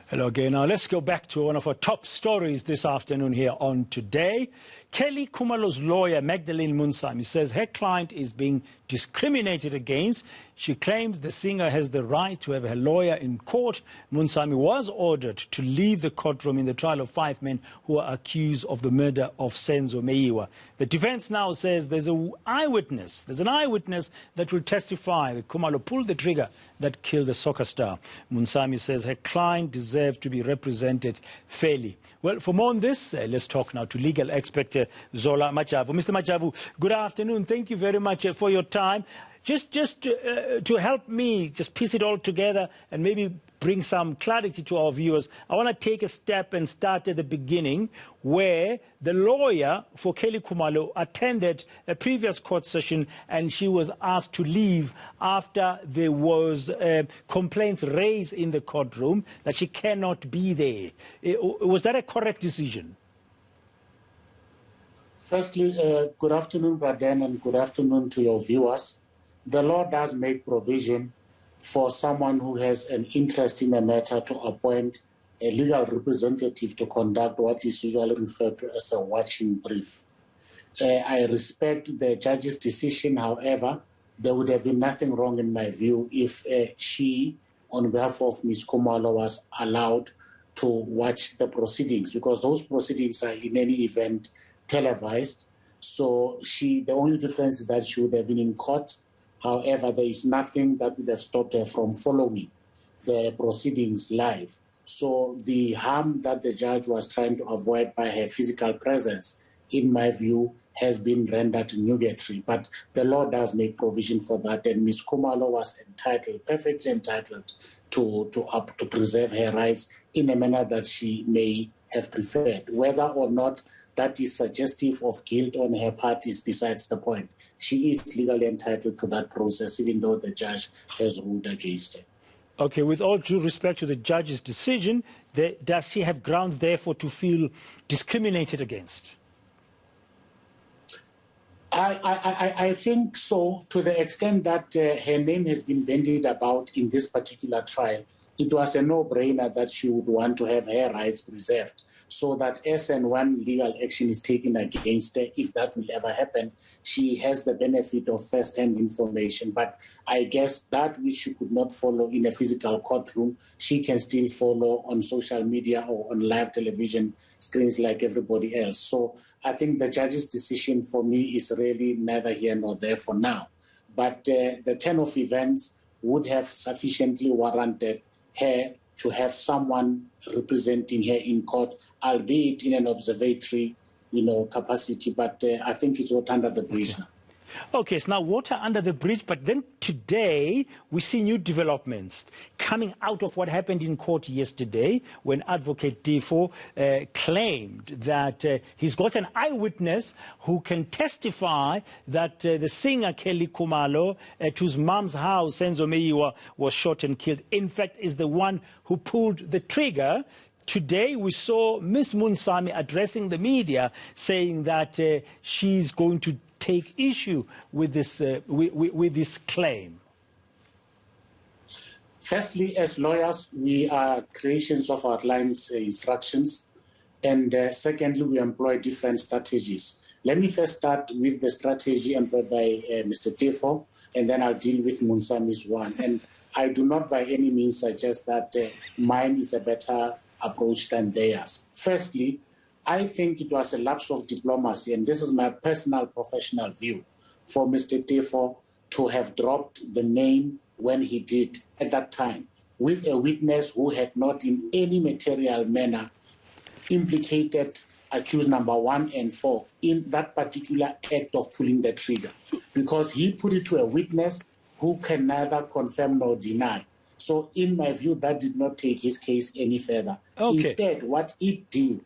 Hello again. Now let's go back to one of our top stories this afternoon here on Today. Kelly Khumalo's lawyer, Magdalene Munsami, says her client is being discriminated against. She claims the singer has the right to have her lawyer in court. Munsami was ordered to leave the courtroom in the trial of 5 men who are accused of the murder of Senzo Meyiwa. The defense now says there's an eyewitness that will testify that Khumalo pulled the trigger that killed the soccer star. Munsami says her client deserves to be represented fairly. Well, for more on this, let's talk now to legal expert Zola Majavu. Mr. Majavu, good afternoon. Thank you very much for your time. Just to help me just piece it all together and maybe bring some clarity to our viewers, I want to take a step and start at the beginning where the lawyer for Kelly Khumalo attended a previous court session and she was asked to leave after there was complaints raised in the courtroom that she cannot be there. Was that a correct decision? Firstly, good afternoon, Braden, and good afternoon to your viewers. The law does make provision for someone who has an interest in a matter to appoint a legal representative to conduct what is usually referred to as a watching brief. I respect the judge's decision. However, there would have been nothing wrong in my view if she, on behalf of Ms. Khumalo, was allowed to watch the proceedings, because those proceedings are in any event televised. So the only difference is that she would have been in court. However, there is nothing that would have stopped her from following the proceedings live. So the harm that the judge was trying to avoid by her physical presence, in my view, has been rendered nugatory. But the law does make provision for that, and Ms. Khumalo was entitled, perfectly entitled, to preserve her rights in a manner that she may have preferred. Whether or not that is suggestive of guilt on her part is besides the point. She is legally entitled to that process, even though the judge has ruled against her. Okay, with all due respect to the judge's decision, does she have grounds, therefore, to feel discriminated against? I think so, to the extent that her name has been bandied about in this particular trial. It was a no-brainer that she would want to have her rights preserved, so that as and when legal action is taken against her, if that will ever happen, she has the benefit of first-hand information. But I guess that which she could not follow in a physical courtroom, she can still follow on social media or on live television screens like everybody else. So I think the judge's decision for me is really neither here nor there for now. But the turn of events would have sufficiently warranted her to have someone representing her in court, albeit in an observatory, capacity. But I think it's water under the bridge now. Okay, so now water under the bridge, but then today we see new developments coming out of what happened in court yesterday when Advocate Defo claimed that he's got an eyewitness who can testify that the singer Kelly Khumalo, at whose mom's house Senzo Meyiwa was shot and killed, in fact is the one who pulled the trigger. Today we saw Ms. Munsami addressing the media saying that she's going to take issue with this claim. Firstly, as lawyers, we are creations of our clients' instructions. And secondly, we employ different strategies. Let me first start with the strategy employed by Mr. Defo, and then I'll deal with Munsami's one. And I do not by any means suggest that mine is a better approach than theirs. Firstly, I think it was a lapse of diplomacy, and this is my personal professional view, for Mr. Defo to have dropped the name when he did at that time, with a witness who had not in any material manner implicated accused number 1 and 4 in that particular act of pulling the trigger, because he put it to a witness who can neither confirm nor deny. So in my view, that did not take his case any further. Okay. Instead, what it did,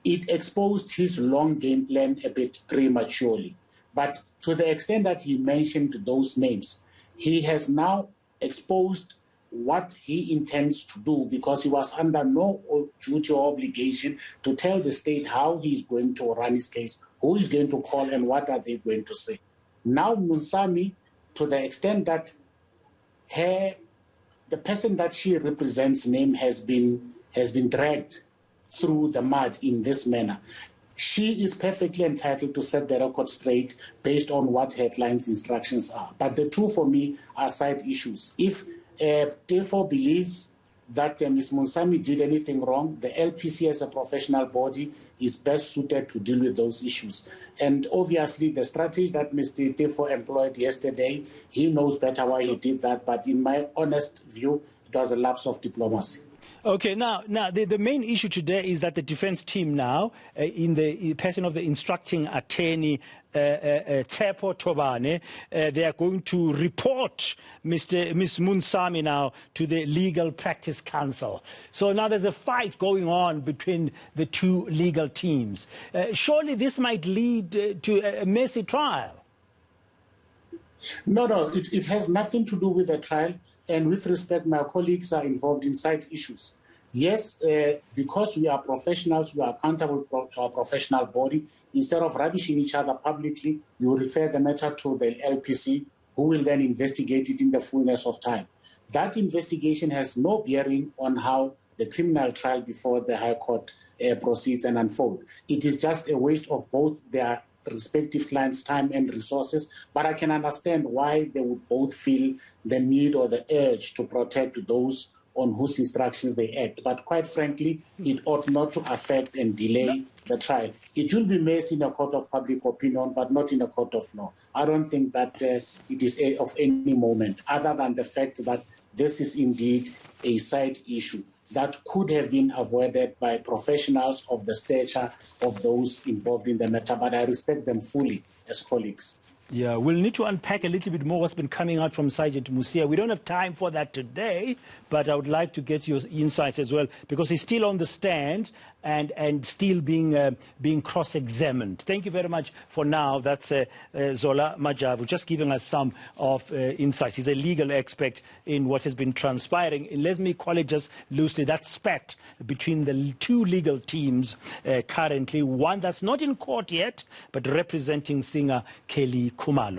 it exposed his long game plan a bit prematurely. But to the extent that he mentioned those names, he has now exposed what he intends to do, because he was under no duty or obligation to tell the state how he's going to run his case, who he's going to call, and what are they going to say. Now Munsami, to the extent that her the person that she represents' name has been dragged through the mud in this manner. She is perfectly entitled to set the record straight based on what her client's instructions are. But the two, for me, are side issues. If therefore believes that Ms. Munsami did anything wrong, the LPC as a professional body is best suited to deal with those issues. And obviously, the strategy that Mr. Tefo employed yesterday, he knows better why he did that. But in my honest view, it was a lapse of diplomacy. Okay, now the main issue today is that the defense team now, in the person of the instructing attorney, Tsepo Tobane, they are going to report Ms. Munsami now to the Legal Practice Council. So now there's a fight going on between the two legal teams. Surely this might lead to a messy trial. No, it has nothing to do with the trial. And with respect, my colleagues are involved in side issues. Yes, because we are professionals, we are accountable to our professional body. Instead of rubbishing each other publicly, you refer the matter to the LPC, who will then investigate it in the fullness of time. That investigation has no bearing on how the criminal trial before the High Court proceeds and unfolds. It is just a waste of both their respective clients' time and resources, but I can understand why they would both feel the need or the urge to protect those on whose instructions they act. But quite frankly, it ought not to affect and delay the trial. It will be made in a court of public opinion, but not in a court of law. I don't think that it is of any moment, other than the fact that this is indeed a side issue that could have been avoided by professionals of the stature of those involved in the matter, but I respect them fully as colleagues. Yeah, we'll need to unpack a little bit more what's been coming out from Sergeant Musia. We don't have time for that today, but I would like to get your insights as well, because he's still on the stand and still being cross-examined. Thank you very much for now. That's Zola Majavu, just giving us some of insights. He's a legal expert in what has been transpiring. And let me call it just loosely, that spat between the two legal teams currently, one that's not in court yet, but representing singer Kelly Khumalo.